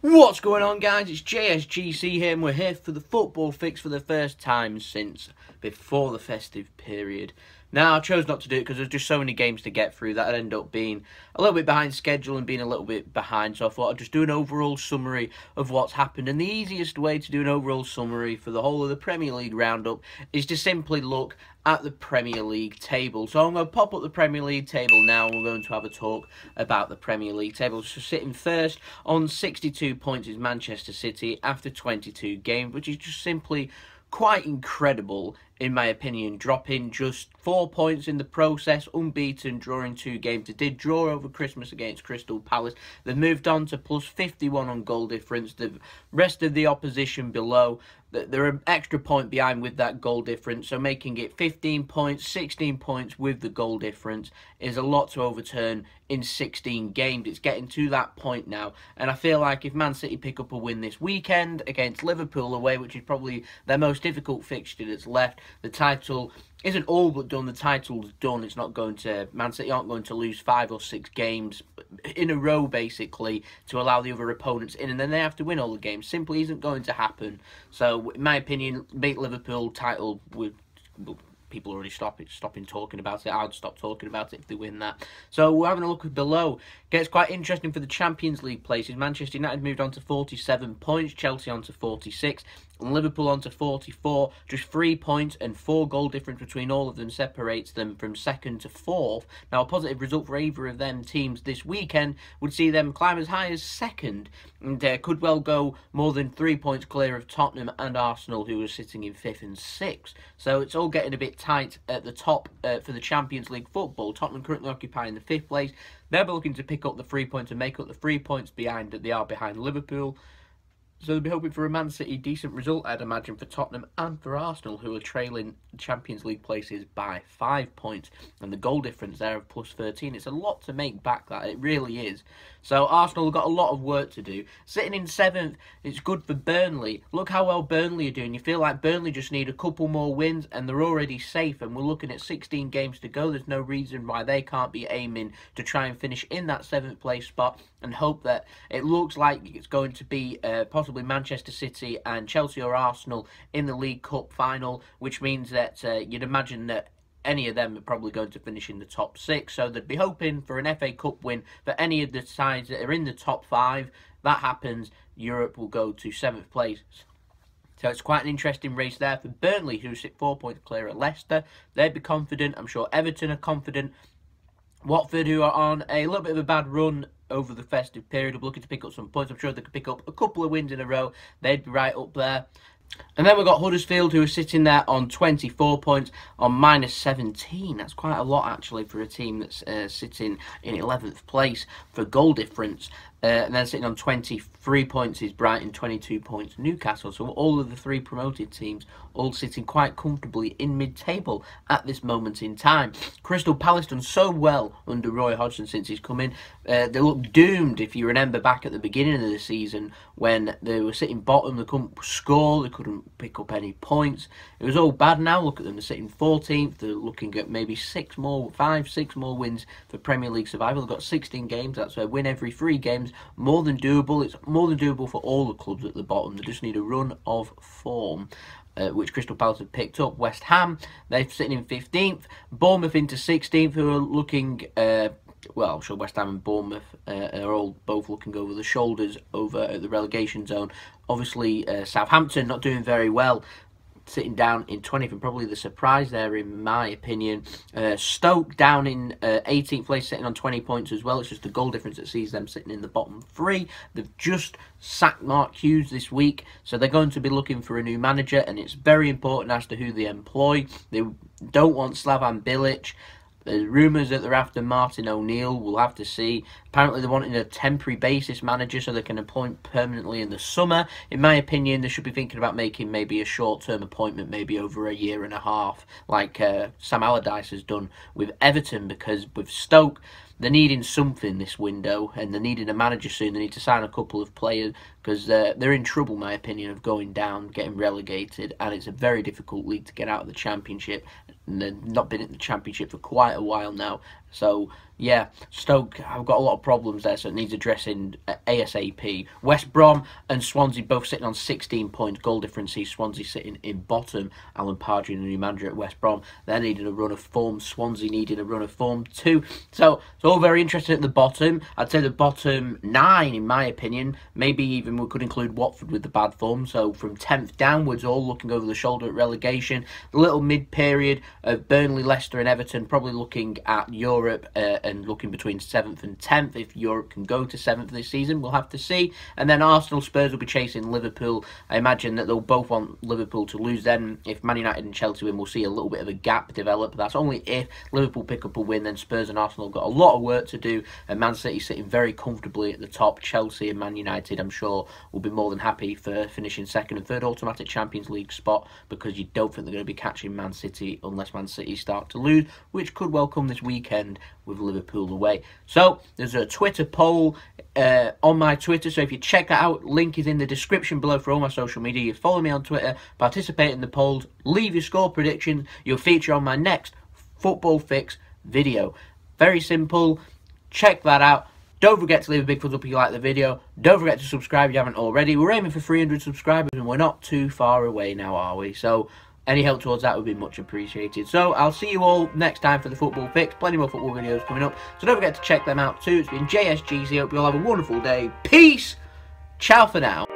What's going on, guys? It's JSGC here, and we're here for the football fix for the first time since before the festive period. Now, I chose not to do it because there's just so many games to get through that I'd end up being a little bit behind schedule and being a little bit behind. So I thought I'd just do an overall summary of what's happened. And the easiest way to do an overall summary for the whole of the Premier League roundup is to simply look at the Premier League table. So I'm going to pop up the Premier League table now, and we're going to have a talk about the Premier League table. So sitting first on 62 points is Manchester City after 22 games, which is just simply quite incredible, in my opinion, dropping just 4 points in the process, unbeaten, drawing 2 games. They did draw over Christmas against Crystal Palace. They've moved on to plus 51 on goal difference. The rest of the opposition below, they're an extra point behind with that goal difference, so making it 15 points, 16 points with the goal difference is a lot to overturn in 16 games. It's getting to that point now, and I feel like if Man City pick up a win this weekend against Liverpool away, which is probably their most difficult fixture that's left, the title isn't all but done. The title's done. It's not going to, Man City aren't going to lose 5 or 6 games in a row, basically, to allow the other opponents in, and then they have to win all the games. Simply isn't going to happen. So, in my opinion, beat Liverpool, title with... people already stopping talking about it. I'd stop talking about it if they win that. So we're having a look at below. Gets quite interesting for the Champions League places. Manchester United moved on to 47 points, Chelsea on to 46, and Liverpool on to 44. Just 3 points and 4 goal difference between all of them separates them from second to fourth. Now, a positive result for either of them teams this weekend would see them climb as high as second, and could well go more than 3 points clear of Tottenham and Arsenal, who are sitting in 5th and 6th. So it's all getting a bit tight at the top for the Champions League football. Tottenham currently occupying the 5th place. They'll be looking to pick up the 3 points and make up the 3 points behind that they are behind Liverpool. So they'll be hoping for a Man City decent result, I'd imagine, for Tottenham and for Arsenal, who are trailing Champions League places by 5 points. And the goal difference there of plus 13. It's a lot to make back, that. It really is. So Arsenal have got a lot of work to do. Sitting in 7th, it's good for Burnley. Look how well Burnley are doing. You feel like Burnley just need a couple more wins and they're already safe. And we're looking at 16 games to go. There's no reason why they can't be aiming to try and finish in that 7th place spot, and hope that it looks like it's going to be possibly Manchester City and Chelsea or Arsenal in the League Cup final, which means that you'd imagine that any of them are probably going to finish in the top 6. So they'd be hoping for an FA Cup win for any of the sides that are in the top 5. That happens, Europe will go to 7th place. So it's quite an interesting race there for Burnley, who sit 4 points clear at Leicester. They'd be confident. I'm sure Everton are confident. Watford, who are on a little bit of a bad run over the festive period, are looking to pick up some points. I'm sure they could pick up a couple of wins in a row. They'd be right up there. And then we've got Huddersfield, who are sitting there on 24 points on minus 17. That's quite a lot, actually, for a team that's sitting in 11th place for goal difference. And then sitting on 23 points is Brighton, 22 points Newcastle. So all of the 3 promoted teams all sitting quite comfortably in mid-table at this moment in time. Crystal Palace done so well under Roy Hodgson since he's come in. They look doomed, if you remember back at the beginning of the season when they were sitting bottom. They couldn't score, they couldn't pick up any points. It was all bad. Now look at them, they're sitting 14th. They're looking at maybe 5, 6 more wins for Premier League survival. They've got 16 games. That's a win every 3 games. More than doable. It's more than doable for all the clubs at the bottom. They just need a run of form, which Crystal Palace have picked up. West Ham, they're sitting in 15th. Bournemouth into 16th, who are looking... well, I'm sure West Ham and Bournemouth are all both looking over the shoulders over at the relegation zone. Obviously, Southampton not doing very well, sitting down in 20th, and probably the surprise there, in my opinion. Stoke down in 18th place, sitting on 20 points as well. It's just the goal difference that sees them sitting in the bottom 3. They've just sacked Mark Hughes this week, so they're going to be looking for a new manager, and it's very important as to who they employ. They don't want Slavan Bilic. There's rumours that they're after Martin O'Neill. We'll have to see. Apparently they're wanting a temporary basis manager so they can appoint permanently in the summer. In my opinion, they should be thinking about making maybe a short-term appointment, maybe over a year and a half, like Sam Allardyce has done with Everton, because with Stoke, they're needing something this window, and they're needing a manager soon. They need to sign a couple of players, because they're in trouble, in my opinion, of going down, getting relegated, and it's a very difficult league to get out of the Championship. And they've not been in the Championship for quite a while now, So yeah, Stoke have got a lot of problems there, so it needs addressing ASAP. West Brom and Swansea both sitting on 16 points. Goal difference sees Swansea sitting in bottom. Alan Pardew, the new manager at West Brom, they're needing a run of form. Swansea needing a run of form too. So it's all very interesting at the bottom. I'd say the bottom 9, in my opinion. Maybe even we could include Watford with the bad form. So from 10th downwards, all looking over the shoulder at relegation. The little mid-period of Burnley, Leicester and Everton probably looking at Europe and looking between 7th and 10th. If Europe can go to 7th this season, we'll have to see. And then Arsenal, Spurs will be chasing Liverpool. I imagine that they'll both want Liverpool to lose. Then if Man United and Chelsea win, we'll see a little bit of a gap develop. That's only if Liverpool pick up a win. Then Spurs and Arsenal have got a lot of work to do, and Man City sitting very comfortably at the top. Chelsea and Man United, I'm sure, will be more than happy for finishing second and third automatic Champions League spot, because you don't think they're going to be catching Man City unless Man City start to lose, which could well come this weekend with Liverpool away. So there's a Twitter poll on my Twitter, so if you check that out, link is in the description below for all my social media. You follow me on Twitter, participate in the polls, leave your score predictions. You'll feature on my next Football Fix video. Very simple. Check that out. Don't forget to leave a big thumbs up if you like the video. Don't forget to subscribe if you haven't already. We're aiming for 300 subscribers and we're not too far away now, are we? So any help towards that would be much appreciated. So I'll see you all next time for the Football Fix. Plenty more football videos coming up, so don't forget to check them out too. It's been JSGC. Hope you all have a wonderful day. Peace. Ciao for now.